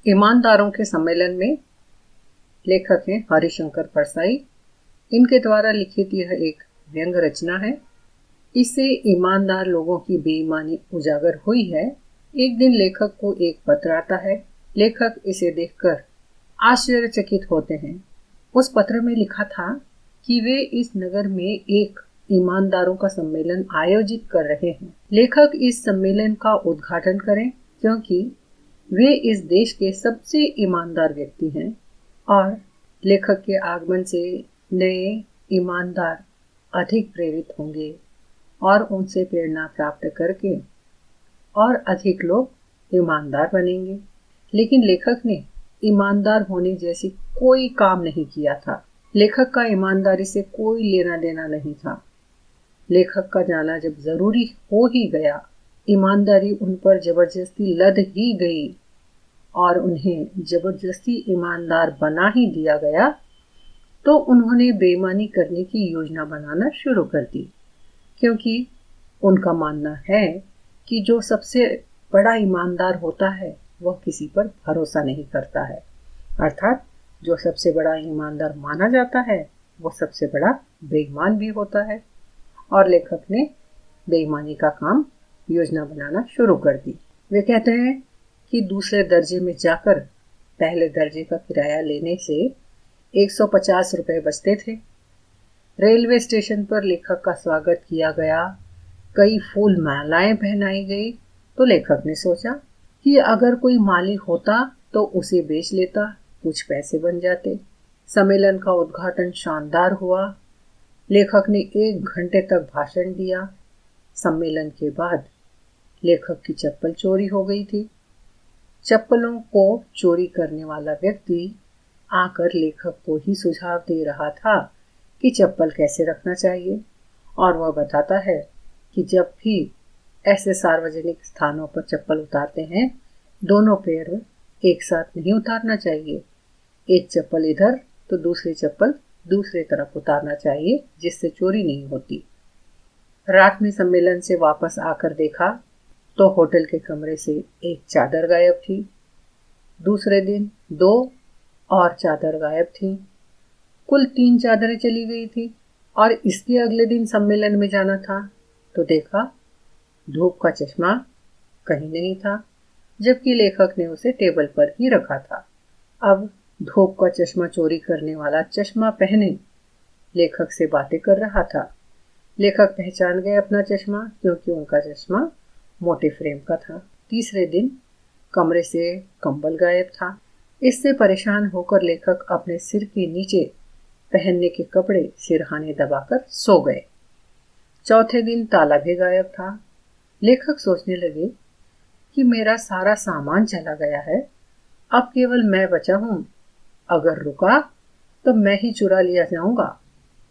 ईमानदारों के सम्मेलन में लेखक हैं हरिशंकर परसाई। इनके द्वारा लिखित यह एक व्यंग रचना है। इससे ईमानदार लोगों की बेईमानी उजागर हुई है। एक दिन लेखक को एक पत्र आता है। लेखक इसे देखकर आश्चर्यचकित होते हैं। उस पत्र में लिखा था कि वे इस नगर में एक ईमानदारों का सम्मेलन आयोजित कर रहे हैं। लेखक इस सम्मेलन का उद्घाटन करें क्योंकि वे इस देश के सबसे ईमानदार व्यक्ति हैं और लेखक के आगमन से नए ईमानदार अधिक प्रेरित होंगे और उनसे प्रेरणा प्राप्त करके और अधिक लोग ईमानदार बनेंगे। लेकिन लेखक ने ईमानदार होने जैसी कोई काम नहीं किया था। लेखक का ईमानदारी से कोई लेना देना नहीं था। लेखक का जाना जब जरूरी हो ही गया, ईमानदारी उन पर जबरदस्ती लद ही गई और उन्हें जबरदस्ती ईमानदार बना ही दिया गया, तो उन्होंने बेईमानी करने की योजना बनाना शुरू कर दी। क्योंकि उनका मानना है कि जो सबसे बड़ा ईमानदार होता है वह किसी पर भरोसा नहीं करता है। अर्थात जो सबसे बड़ा ईमानदार माना जाता है वो सबसे बड़ा बेईमान भी होता है। और लेखक ने बेईमानी का काम योजना बनाना शुरू कर दी। वे कहते हैं कि दूसरे दर्जे में जाकर पहले दर्जे का किराया लेने से 150 रुपए बचते थे। रेलवे स्टेशन पर लेखक का स्वागत किया गया। कई फूल मालाएं पहनाई गई। तो लेखक ने सोचा कि अगर कोई माली होता तो उसे बेच लेता, कुछ पैसे बन जाते। सम्मेलन का उद्घाटन शानदार हुआ। लेखक ने 1 घंटे तक भाषण दिया। सम्मेलन के बाद लेखक की चप्पल चोरी हो गई थी। चप्पलों को चोरी करने वाला व्यक्ति आकर लेखक को ही सुझाव दे रहा था कि चप्पल कैसे रखना चाहिए, और वह बताता है कि जब भी ऐसे सार्वजनिक स्थानों पर चप्पल उतारते हैं, दोनों पैर एक साथ नहीं उतारना चाहिए। एक चप्पल इधर तो दूसरी चप्पल दूसरी तरफ उतारना चाहिए, जिससे चोरी नहीं होती। रात में सम्मेलन से वापस आकर देखा तो होटल के कमरे से एक चादर गायब थी। दूसरे दिन 2 और चादर गायब थी। कुल 3 चादरें चली गई थी। और इसके अगले दिन सम्मेलन में जाना था तो देखा धूप का चश्मा कहीं नहीं था, जबकि लेखक ने उसे टेबल पर ही रखा था। अब धूप का चश्मा चोरी करने वाला चश्मा पहने लेखक से बातें कर रहा था। लेखक पहचान गए अपना चश्मा, क्योंकि उनका चश्मा मोटे फ्रेम का था। तीसरे दिन कमरे से कंबल गायब था। इससे परेशान होकर लेखक अपने सिर के नीचे पहनने के कपड़े सिरहाने दबाकर सो गए। चौथे दिन ताला भी गायब था। लेखक सोचने लगे कि मेरा सारा सामान चला गया है, अब केवल मैं बचा हूं। अगर रुका तो मैं ही चुरा लिया जाऊंगा।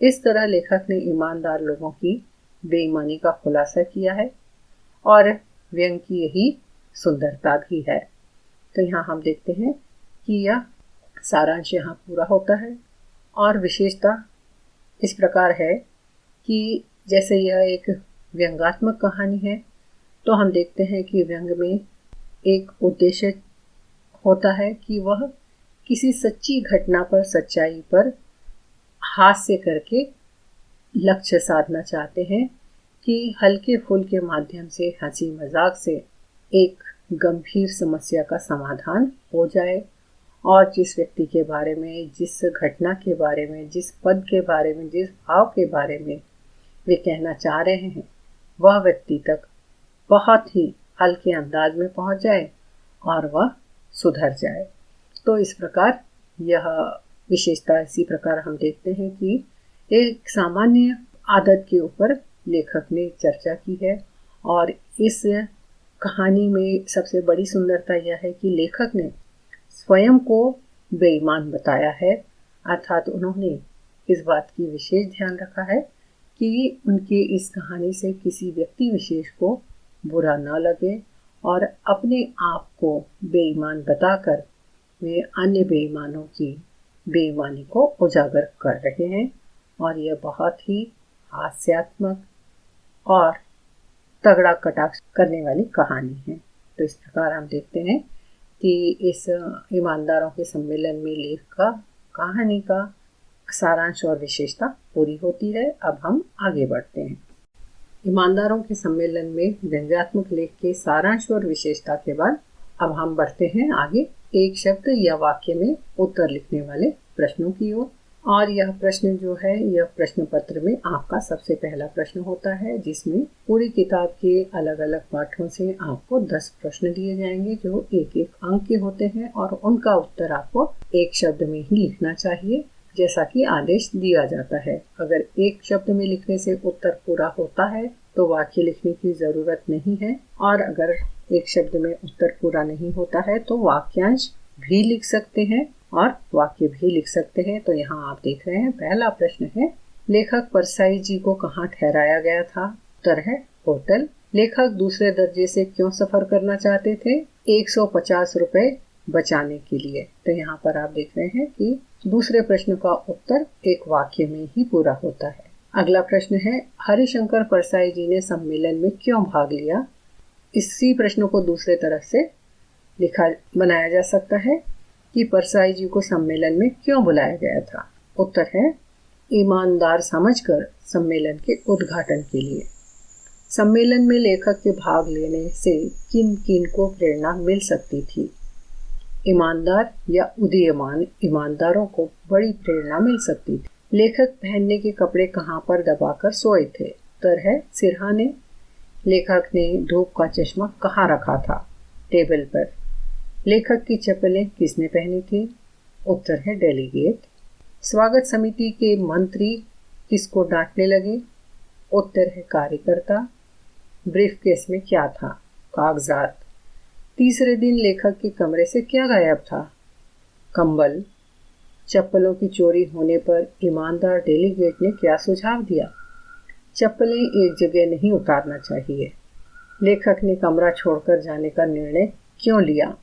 इस तरह लेखक ने ईमानदार लोगों की बेईमानी का खुलासा किया है और व्यंग की यही सुंदरता भी है। तो यहाँ हम देखते हैं कि यह सारांश यहाँ पूरा होता है। और विशेषता इस प्रकार है कि जैसे यह एक व्यंग्यात्मक कहानी है, तो हम देखते हैं कि व्यंग में एक उद्देश्य होता है कि वह किसी सच्ची घटना पर, सच्चाई पर हास्य करके लक्ष्य साधना चाहते हैं कि हल्के फूल के माध्यम से, हंसी मजाक से एक गंभीर समस्या का समाधान हो जाए। और जिस व्यक्ति के बारे में, जिस घटना के बारे में, जिस पद के बारे में, जिस भाव के बारे में वे कहना चाह रहे हैं, वह व्यक्ति तक बहुत ही हल्के अंदाज में पहुंच जाए और वह सुधर जाए। तो इस प्रकार यह विशेषता, इसी प्रकार हम देखते हैं कि एक सामान्य आदत के ऊपर लेखक ने चर्चा की है। और इस कहानी में सबसे बड़ी सुंदरता यह है कि लेखक ने स्वयं को बेईमान बताया है। अर्थात उन्होंने इस बात की विशेष ध्यान रखा है कि उनके इस कहानी से किसी व्यक्ति विशेष को बुरा न लगे और अपने आप को बेईमान बताकर वे अन्य बेईमानों की बेईमानी को उजागर कर रहे हैं। और यह बहुत ही हास्यात्मक और तगड़ा कटाक्ष करने वाली कहानी है। तो इस प्रकार हम देखते हैं कि इस ईमानदारों के सम्मेलन में लेख का कहानी का सारांश और विशेषता पूरी होती है। अब हम आगे बढ़ते हैं। ईमानदारों के सम्मेलन में व्यंग्यात्मक लेख के सारांश और विशेषता के बाद अब हम बढ़ते हैं आगे एक शब्द या वाक्य में उत्तर लिखने वाले प्रश्नों की ओर। और यह प्रश्न जो है यह प्रश्न पत्र में आपका सबसे पहला प्रश्न होता है, जिसमें पूरी किताब के अलग अलग पाठों से आपको 10 प्रश्न दिए जाएंगे जो एक एक अंक के होते हैं और उनका उत्तर आपको एक शब्द में ही लिखना चाहिए जैसा कि आदेश दिया जाता है। अगर एक शब्द में लिखने से उत्तर पूरा होता है तो वाक्य लिखने की जरूरत नहीं है, और अगर एक शब्द में उत्तर पूरा नहीं होता है तो वाक्यांश भी लिख सकते हैं और वाक्य भी लिख सकते हैं। तो यहाँ आप देख रहे हैं पहला प्रश्न है, लेखक परसाई जी को कहाँ ठहराया गया था? उत्तर है होटल। लेखक दूसरे दर्जे से क्यों सफर करना चाहते थे? 150 रुपए बचाने के लिए। तो यहाँ पर आप देख रहे हैं कि दूसरे प्रश्न का उत्तर एक वाक्य में ही पूरा होता है। अगला प्रश्न है, हरिशंकर परसाई जी ने सम्मेलन में क्यों भाग लिया? इसी प्रश्न को दूसरे तरह से बनाया जा सकता है कि परसाई जी को सम्मेलन में क्यों बुलाया गया था? उत्तर है ईमानदार समझकर सम्मेलन के उद्घाटन के लिए। सम्मेलन में लेखक के भाग लेने से किन किन को प्रेरणा मिल सकती थी? ईमानदार या उदीयमान ईमानदारों को बड़ी प्रेरणा मिल सकती थी। लेखक पहनने के कपड़े कहाँ पर दबाकर सोए थे? उत्तर है सिरहाने। लेखक ने धूप का चश्मा कहाँ रखा था? टेबल पर। लेखक की चप्पलें किसने पहनी थी? उत्तर है डेलीगेट। स्वागत समिति के मंत्री किसको डांटने लगे? उत्तर है कार्यकर्ता। ब्रीफकेस में क्या था? कागजात। तीसरे दिन लेखक के कमरे से क्या गायब था? कंबल। चप्पलों की चोरी होने पर ईमानदार डेलीगेट ने क्या सुझाव दिया? चप्पलें एक जगह नहीं उतारना चाहिए। लेखक ने कमरा छोड़कर जाने का निर्णय क्यों लिया?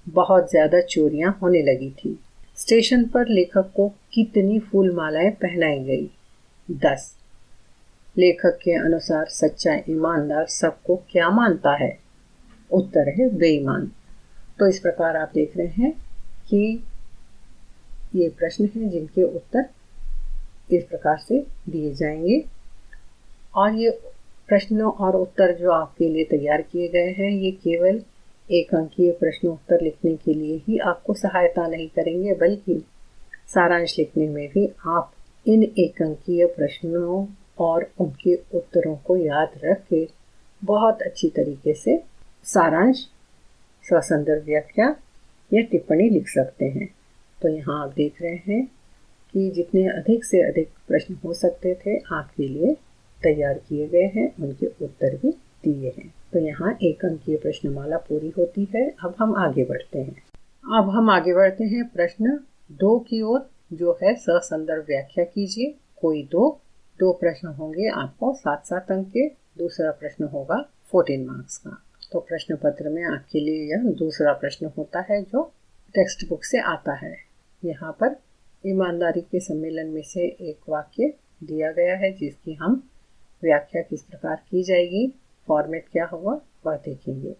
बहुत ज्यादा चोरियां होने लगी थी। स्टेशन पर लेखक को कितनी फूल मालाएं पहनाई गई? 10। लेखक के अनुसार सच्चा ईमानदार सबको क्या मानता है? उत्तर है बेईमान। तो इस प्रकार आप देख रहे हैं कि ये प्रश्न हैं जिनके उत्तर इस प्रकार से दिए जाएंगे, और ये प्रश्नों और उत्तर जो आपके लिए तैयार किए गए हैं ये केवल एक अंकीय प्रश्न उत्तर लिखने के लिए ही आपको सहायता नहीं करेंगे, बल्कि सारांश लिखने में भी आप इन एक अंकीय प्रश्नों और उनके उत्तरों को याद रख के बहुत अच्छी तरीके से सारांश, ससंदर्भ व्याख्या या टिप्पणी लिख सकते हैं। तो यहाँ आप देख रहे हैं कि जितने अधिक से अधिक प्रश्न हो सकते थे आपके लिए तैयार किए गए हैं, उनके उत्तर भी दिए हैं। तो यहाँ एक अंकीय प्रश्नमाला पूरी होती है। अब हम आगे बढ़ते हैं प्रश्न 2 की ओर, जो है ससंदर्भ व्याख्या कीजिए। कोई दो प्रश्न होंगे आपको 7-7 अंक के। दूसरा प्रश्न होगा 14 मार्क्स का। तो प्रश्न पत्र में आपके लिए यह दूसरा प्रश्न होता है जो टेक्स्ट बुक से आता है। यहाँ पर ईमानदारी के सम्मेलन में से एक वाक्य दिया गया है जिसकी हम व्याख्या किस प्रकार की जाएगी, फॉर्मेट क्या होगा वह देखेंगे।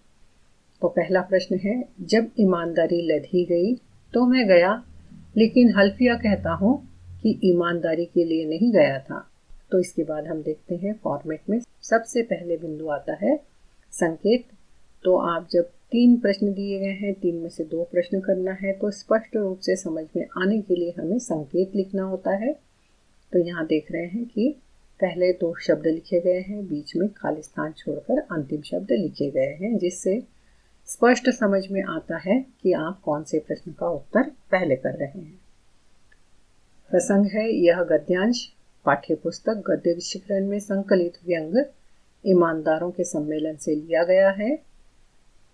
तो पहला प्रश्न है, जब ईमानदारी लधी गई तो मैं गया, लेकिन हल्फिया कहता हूँ कि ईमानदारी के लिए नहीं गया था। तो इसके बाद हम देखते हैं फॉर्मेट में सबसे पहले बिंदु आता है संकेत। तो आप जब 3 प्रश्न दिए गए हैं, 3 में से 2 प्रश्न करना है, तो स्पष्ट रूप से समझ में आने के लिए हमें संकेत लिखना होता है। तो यहाँ देख रहे हैं कि पहले 2 शब्द लिखे गए हैं, बीच में खाली स्थान छोड़कर अंतिम शब्द लिखे गए हैं, जिससे स्पष्ट समझ में आता है कि आप कौन से प्रश्न का उत्तर पहले कर रहे हैं। प्रसंग है, यह गद्यांश पाठ्य पुस्तक गद्य विश्लेषण में संकलित व्यंग ईमानदारों के सम्मेलन से लिया गया है।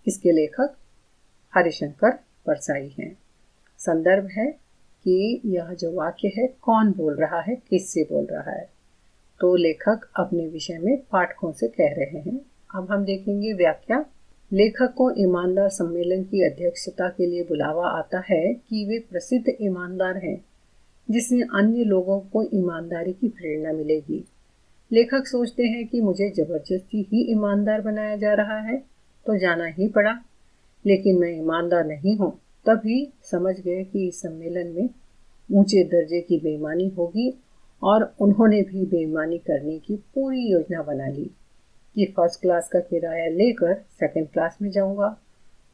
इसके लेखक हरिशंकर परसाई हैं। संदर्भ है कि यह जो वाक्य है कौन बोल रहा है, किससे बोल रहा है। तो लेखक अपने विषय में पाठकों से कह रहे हैं। अब हम देखेंगे व्याख्या। लेखक को ईमानदार सम्मेलन की अध्यक्षता के लिए बुलावा आता है कि वे प्रसिद्ध ईमानदार हैं, जिससे अन्य लोगों को ईमानदारी की प्रेरणा मिलेगी। लेखक सोचते हैं कि मुझे जबरदस्ती ही ईमानदार बनाया जा रहा है, तो जाना ही पड़ा। लेकिन मैं ईमानदार नहीं हूँ। तभी समझ गए कि इस सम्मेलन में ऊंचे दर्जे की बेईमानी होगी और उन्होंने भी बेईमानी करने की पूरी योजना बना ली कि फर्स्ट क्लास का किराया लेकर सेकंड क्लास में जाऊंगा,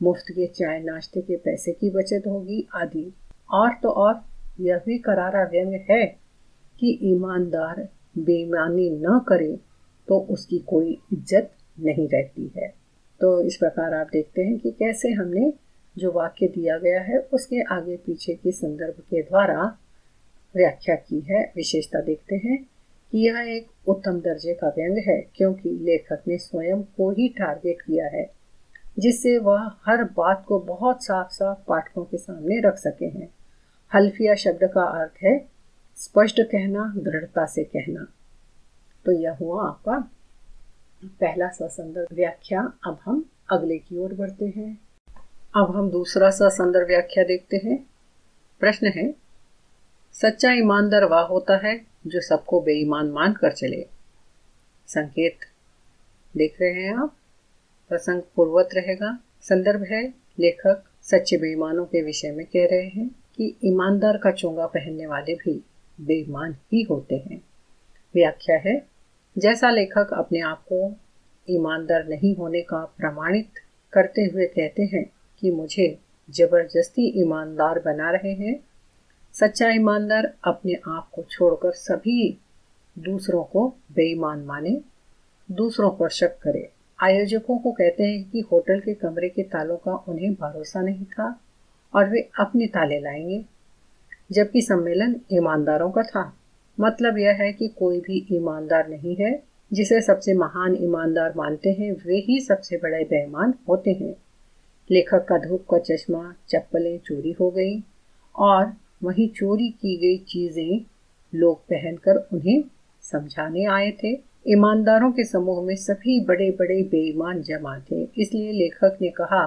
मुफ्त के चाय नाश्ते के पैसे की बचत होगी आदि। और तो और यह भी करारा व्यंग है कि ईमानदार बेईमानी न करे तो उसकी कोई इज्जत नहीं रहती है। तो इस प्रकार आप देखते हैं कि कैसे हमने जो वाक्य दिया गया है उसके आगे पीछे के संदर्भ के द्वारा व्याख्या की है। विशेषता देखते हैं कि यह एक उत्तम दर्जे का व्यंग है, क्योंकि लेखक ने स्वयं को ही टारगेट किया है, जिससे वह हर बात को बहुत साफ साफ पाठकों के सामने रख सके हैं। हल्फिया शब्द का अर्थ है स्पष्ट कहना, दृढ़ता से कहना। तो यह हुआ आपका पहला ससंदर्भ व्याख्या। अब हम अगले की ओर बढ़ते हैं। अब हम दूसरा ससंदर्भ व्याख्या देखते हैं। प्रश्न है, सच्चा ईमानदार वह होता है जो सबको बेईमान मान कर चले। संकेत देख रहे हैं आप, प्रसंग पूर्वत रहेगा। संदर्भ है, लेखक सच्चे बेईमानों के विषय में कह रहे हैं कि ईमानदार का चोंगा पहनने वाले भी बेईमान ही होते हैं। व्याख्या है, जैसा लेखक अपने आप को ईमानदार नहीं होने का प्रमाणित करते हुए कहते हैं कि मुझे जबरदस्ती ईमानदार बना रहे हैं, सच्चा ईमानदार अपने आप को छोड़कर सभी दूसरों को बेईमान माने, दूसरों पर शक करे। आयोजकों को कहते हैं कि होटल के कमरे के तालों का उन्हें भरोसा नहीं था और वे अपने ताले लाएंगे, जबकि सम्मेलन ईमानदारों का था। मतलब यह है कि कोई भी ईमानदार नहीं है। जिसे सबसे महान ईमानदार मानते हैं वे ही सबसे बड़े बेईमान होते हैं। लेखक का धूप का चश्मा, चप्पलें चोरी हो गई और वहीं चोरी की गई चीजें लोग पहनकर उन्हें समझाने आए थे। ईमानदारों के समूह में सभी बड़े बड़े बेईमान जमा थे। इसलिए लेखक ने कहा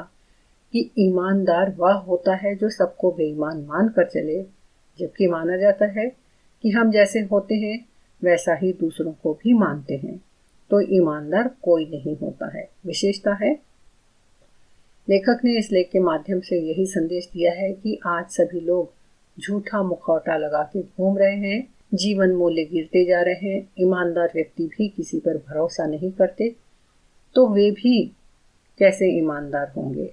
कि ईमानदार वह होता है जो सबको बेईमान मान कर चले, जबकि माना जाता है कि हम जैसे होते हैं वैसा ही दूसरों को भी मानते हैं। तो ईमानदार कोई नहीं होता है। विशेषता है, लेखक ने इस लेख के माध्यम से यही संदेश दिया है कि आज सभी लोग झूठा मुखौटा लगा के घूम रहे हैं, जीवन मूल्य गिरते जा रहे हैं, ईमानदार व्यक्ति भी किसी पर भरोसा नहीं करते, तो वे भी कैसे ईमानदार होंगे।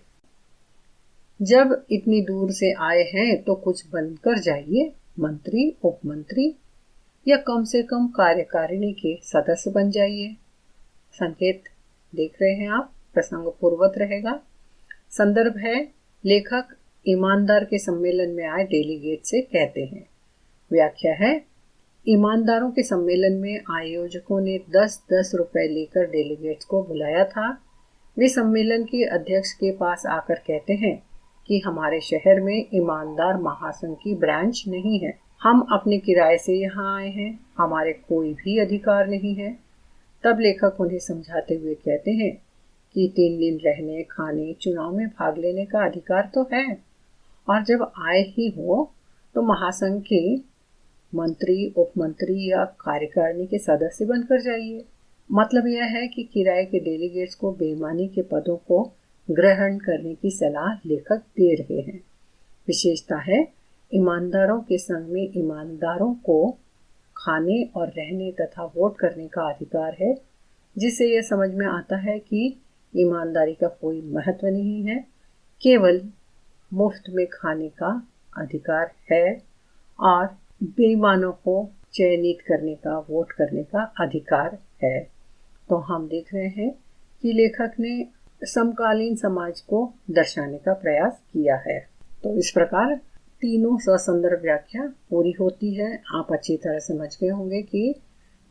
जब इतनी दूर से आए हैं तो कुछ बनकर जाइए, मंत्री, उपमंत्री या कम से कम कार्यकारिणी के सदस्य बन जाइए। संकेत देख रहे हैं आप, प्रसंग पूर्वत रहेगा। संदर्भ है, लेखक ईमानदार के सम्मेलन में आए डेलीगेट से कहते हैं। व्याख्या है, ईमानदारों के सम्मेलन में आयोजकों ने 10-10 रुपए लेकर डेलीगेट्स को बुलाया था। वे सम्मेलन के अध्यक्ष के पास आकर कहते हैं कि हमारे शहर में ईमानदार महासंघ की ब्रांच नहीं है, हम अपने किराए से यहाँ आए हैं, हमारे कोई भी अधिकार नहीं है। तब लेखक उन्हें समझाते हुए कहते हैं कि 3 दिन रहने, खाने, चुनाव में भाग लेने का अधिकार तो है, और जब आए ही हो तो महासंघ के मंत्री, उपमंत्री या कार्यकारिणी के सदस्य बनकर जाइए। मतलब यह है कि किराए के डेलीगेट्स को बेईमानी के पदों को ग्रहण करने की सलाह लेखक दे रहे हैं। विशेषता है, ईमानदारों के संग में ईमानदारों को खाने और रहने तथा वोट करने का अधिकार है, जिससे यह समझ में आता है कि ईमानदारी का कोई महत्व नहीं है, केवल मुफ्त में खाने का अधिकार है और बेईमानों को चयनित करने का, वोट करने का अधिकार है। तो हम देख रहे हैं कि लेखक ने समकालीन समाज को दर्शाने का प्रयास किया है। तो इस प्रकार तीनों ससंदर्भ व्याख्या पूरी होती है। आप अच्छी तरह समझ गए होंगे कि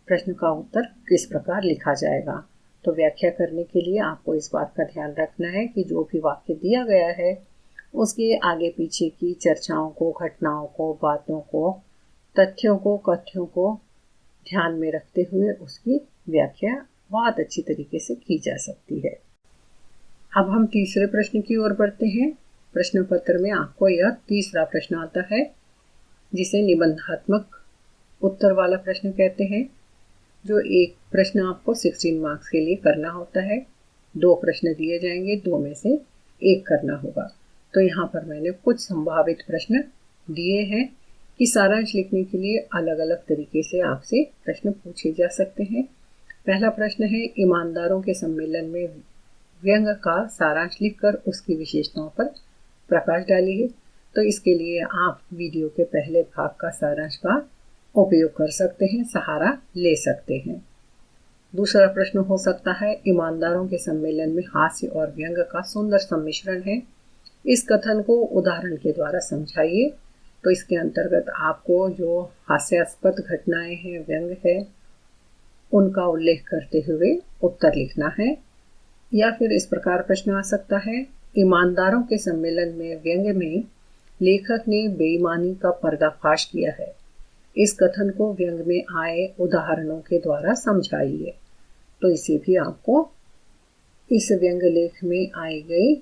प्रश्न का उत्तर किस प्रकार लिखा जाएगा। तो व्याख्या करने के लिए आपको इस बात का ध्यान रखना है कि जो भी वाक्य दिया गया है उसके आगे पीछे की चर्चाओं को, घटनाओं को, बातों को, तथ्यों को, कथ्यों को ध्यान में रखते हुए उसकी व्याख्या बहुत अच्छी तरीके से की जा सकती है। अब हम तीसरे प्रश्न की ओर बढ़ते हैं। प्रश्न पत्र में आपको यह तीसरा प्रश्न आता है, जिसे निबंधात्मक उत्तर वाला प्रश्न कहते हैं। जो एक प्रश्न आपको 16 मार्क्स के लिए करना होता है। 2 प्रश्न दिए जाएंगे, 2 में से एक करना होगा। तो यहाँ पर मैंने कुछ संभावित प्रश्न दिए हैं कि सारांश लिखने के लिए अलग अलग तरीके से आपसे प्रश्न पूछे जा सकते हैं। पहला प्रश्न है, ईमानदारों के सम्मेलन में व्यंग का सारांश लिखकर उसकी विशेषताओं पर प्रकाश डालिए। तो इसके लिए आप वीडियो के पहले भाग का सारांश का उपयोग कर सकते हैं, सहारा ले सकते हैं। दूसरा प्रश्न हो सकता है, ईमानदारों के सम्मेलन में हास्य और व्यंग का सुंदर सम्मिश्रण है, इस कथन को उदाहरण के द्वारा समझाइए। तो इसके अंतर्गत आपको जो हास्यास्पद घटनाएं हैं, व्यंग है, उनका उल्लेख करते हुए उत्तर लिखना है। या फिर इस प्रकार प्रश्न आ सकता है, ईमानदारों के सम्मेलन में व्यंग में लेखक ने बेईमानी का पर्दाफाश किया है, इस कथन को व्यंग में आए उदाहरणों के द्वारा समझाइए। तो इसे भी आपको इस व्यंग लेख में आई गई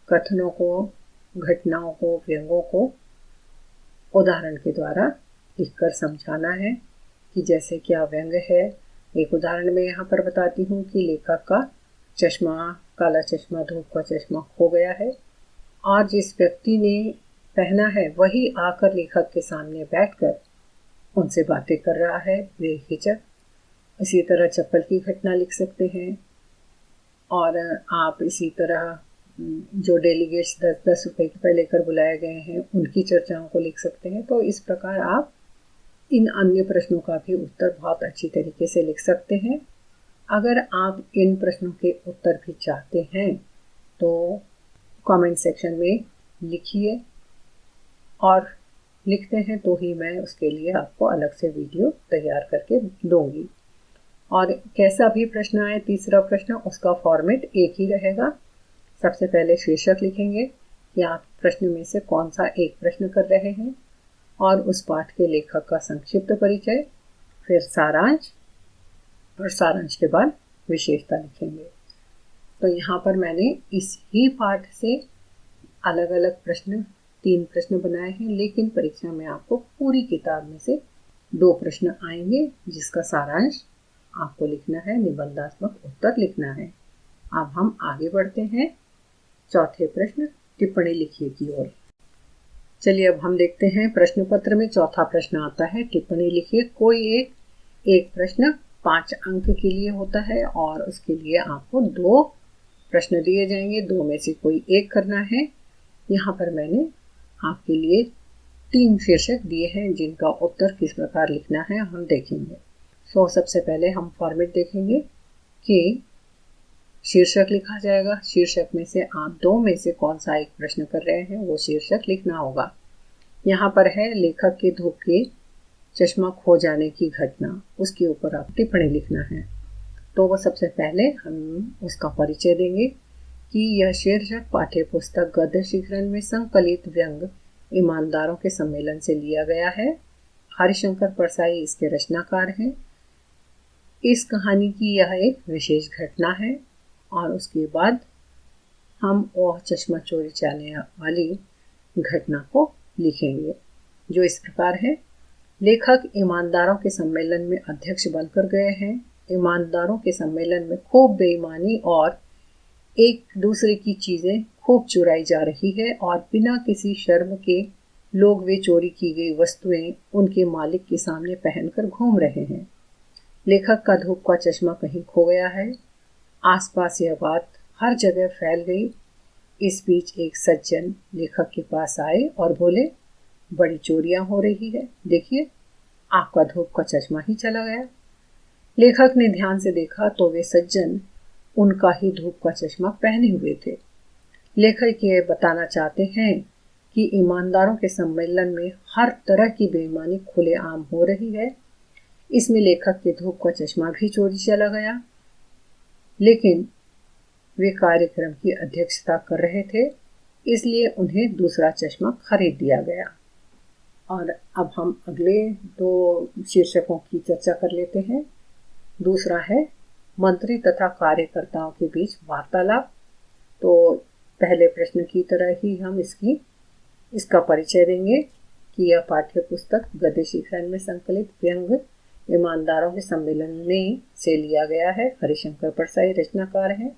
कथनों को, घटनाओं को, व्यंगों को उदाहरण के द्वारा लिखकर समझाना है कि जैसे क्या व्यंग है। एक उदाहरण में यहाँ पर बताती हूँ कि लेखक का चश्मा, काला चश्मा, धूप का चश्मा खो गया है और जिस व्यक्ति ने पहना है वही आकर लेखक के सामने बैठकर उनसे बातें कर रहा है बेहिचक। इसी तरह चप्पल की घटना लिख सकते हैं। और आप इसी तरह जो डेलीगेट्स 10-10 रुपए लेकर बुलाए गए हैं उनकी चर्चाओं को लिख सकते हैं। तो इस प्रकार आप इन अन्य प्रश्नों का भी उत्तर बहुत अच्छी तरीके से लिख सकते हैं। अगर आप इन प्रश्नों के उत्तर भी चाहते हैं तो कमेंट सेक्शन में लिखिए, और लिखते हैं तो ही मैं उसके लिए आपको अलग से वीडियो तैयार करके दूंगी। और कैसा भी प्रश्न आए, तीसरा प्रश्न, उसका फॉर्मेट एक ही रहेगा। सबसे पहले शीर्षक लिखेंगे कि आप प्रश्न में से कौन सा एक प्रश्न कर रहे हैं, और उस पाठ के लेखक का संक्षिप्त परिचय, फिर सारांश, और सारांश के बाद विशेषता लिखेंगे। तो यहाँ पर मैंने इस ही पाठ से अलग अलग प्रश्न, 3 प्रश्न बनाए हैं, लेकिन परीक्षा में आपको पूरी किताब में से 2 प्रश्न आएंगे जिसका सारांश आपको लिखना है, निबंधात्मक उत्तर लिखना है। अब हम आगे बढ़ते हैं चौथे प्रश्न, टिप्पणी लिखिए की ओर। चलिए अब हम देखते हैं प्रश्न पत्र में चौथा प्रश्न आता है, टिप्पणी लिखिए। कोई एक प्रश्न 5 अंक के लिए होता है और उसके लिए आपको 2 प्रश्न दिए जाएंगे, 2 में से कोई एक करना है। यहाँ पर मैंने आपके लिए 3 शीर्षक दिए हैं जिनका उत्तर किस प्रकार लिखना है हम देखेंगे। सबसे पहले हम फॉर्मेट देखेंगे कि शीर्षक लिखा जाएगा। शीर्षक में से आप 2 में से कौन सा एक प्रश्न कर रहे हैं वो शीर्षक लिखना होगा। यहाँ पर है लेखक के धूप के चश्मा खो जाने की घटना, उसके ऊपर आप टिप्पणी लिखना है। तो वो सबसे पहले हम उसका परिचय देंगे कि यह शीर्षक पाठ्य पुस्तक गद्य शिखरण में संकलित व्यंग ईमानदारों के सम्मेलन से लिया गया है। हरिशंकर परसाई इसके रचनाकार हैं। इस कहानी की यह एक विशेष घटना है। और उसके बाद हम वह चश्मा चोरी जाने वाली घटना को लिखेंगे जो इस प्रकार है। लेखक ईमानदारों के सम्मेलन में अध्यक्ष बनकर गए हैं। ईमानदारों के सम्मेलन में खूब बेईमानी और एक दूसरे की चीजें खूब चुराई जा रही है और बिना किसी शर्म के लोग वे चोरी की गई वस्तुएं उनके मालिक के सामने पहनकर घूम रहे हैं। लेखक का धूप का चश्मा कहीं खो गया है। आसपास यह बात हर जगह फैल गई। इस बीच एक सज्जन लेखक के पास आए और बोले, बड़ी चोरियां हो रही है, देखिए आपका धूप का चश्मा ही चला गया। लेखक ने ध्यान से देखा तो वे सज्जन उनका ही धूप का चश्मा पहने हुए थे। लेखक ये बताना चाहते हैं कि ईमानदारों के सम्मेलन में हर तरह की बेईमानी खुलेआम हो रही है। इसमें लेखक के धूप का चश्मा भी चोरी चला गया, लेकिन वे कार्यक्रम की अध्यक्षता कर रहे थे, इसलिए उन्हें दूसरा चश्मा खरीद दिया गया। और अब हम अगले 2 शीर्षकों की चर्चा कर लेते हैं। दूसरा है मंत्री तथा कार्यकर्ताओं के बीच वार्तालाप। तो पहले प्रश्न की तरह ही हम इसका परिचय देंगे कि यह पाठ्य पुस्तक गद्य शिखरण में संकलित व्यंग ईमानदारों के सम्मेलन में से लिया गया है। हरिशंकर परसाई रचनाकार हैं।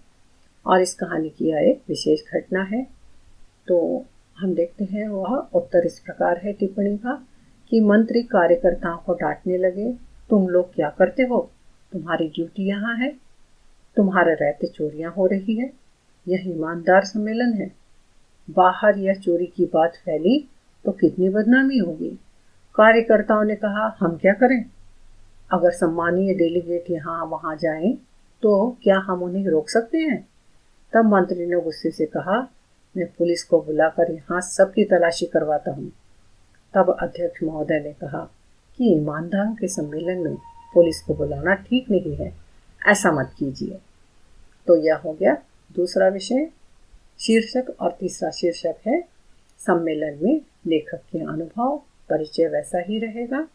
और इस कहानी की यह एक विशेष घटना है। तो हम देखते हैं वह उत्तर इस प्रकार है टिप्पणी का कि मंत्री कार्यकर्ताओं को डांटने लगे, तुम लोग क्या करते हो? तुम्हारी ड्यूटी यहाँ है, तुम्हारे रहते चोरियां हो रही है। यह ईमानदार सम्मेलन है। बाहर यह चोरी की बात फैली तो कितनी बदनामी होगी। कार्यकर्ताओं ने कहा, हम क्या करें? अगर सम्मानीय डेलीगेट यहाँ वहाँ जाएं तो क्या हम उन्हें रोक सकते हैं? तब मंत्री ने गुस्से से कहा, मैं पुलिस को बुलाकर यहाँ सबकी तलाशी करवाता हूँ। तब अध्यक्ष महोदय ने कहा कि ईमानदारों के सम्मेलन में पुलिस को बुलाना ठीक नहीं है, ऐसा मत कीजिए। तो यह हो गया दूसरा विषय शीर्षक, और तीसरा शीर्षक है सम्मेलन में लेखक के अनुभव। परिचय वैसा ही रहेगा।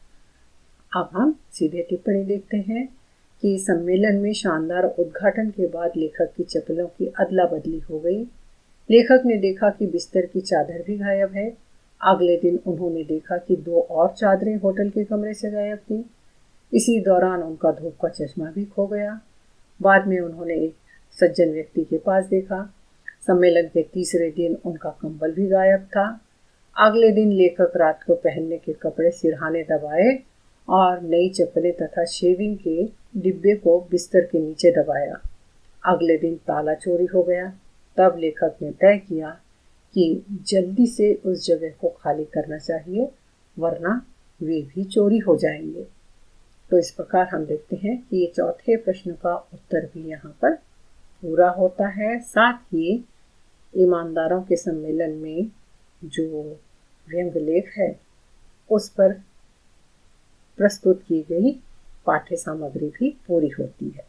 अब हम सीधे टिप्पणी देखते हैं कि सम्मेलन में शानदार उद्घाटन के बाद लेखक की चप्पलों की अदला बदली हो गई। लेखक ने देखा कि बिस्तर की चादर भी गायब है। अगले दिन उन्होंने देखा कि 2 और चादरें होटल के कमरे से गायब थीं। इसी दौरान उनका धूप का चश्मा भी खो गया। बाद में उन्होंने एक सज्जन व्यक्ति के पास देखा। सम्मेलन के तीसरे दिन उनका कंबल भी गायब था। अगले दिन लेखक रात को पहनने के कपड़े सिरहाने दबाए और नई चप्पलें तथा शेविंग के डिब्बे को बिस्तर के नीचे दबाया। अगले दिन ताला चोरी हो गया। तब लेखक ने तय किया कि जल्दी से उस जगह को खाली करना चाहिए, वरना वे भी चोरी हो जाएंगे। तो इस प्रकार हम देखते हैं कि ये चौथे प्रश्न का उत्तर भी यहाँ पर पूरा होता है। साथ ही ईमानदारों के सम्मेलन में जो व्यंग लेख है उस पर प्रस्तुत की गई पाठ्य सामग्री भी पूरी होती है।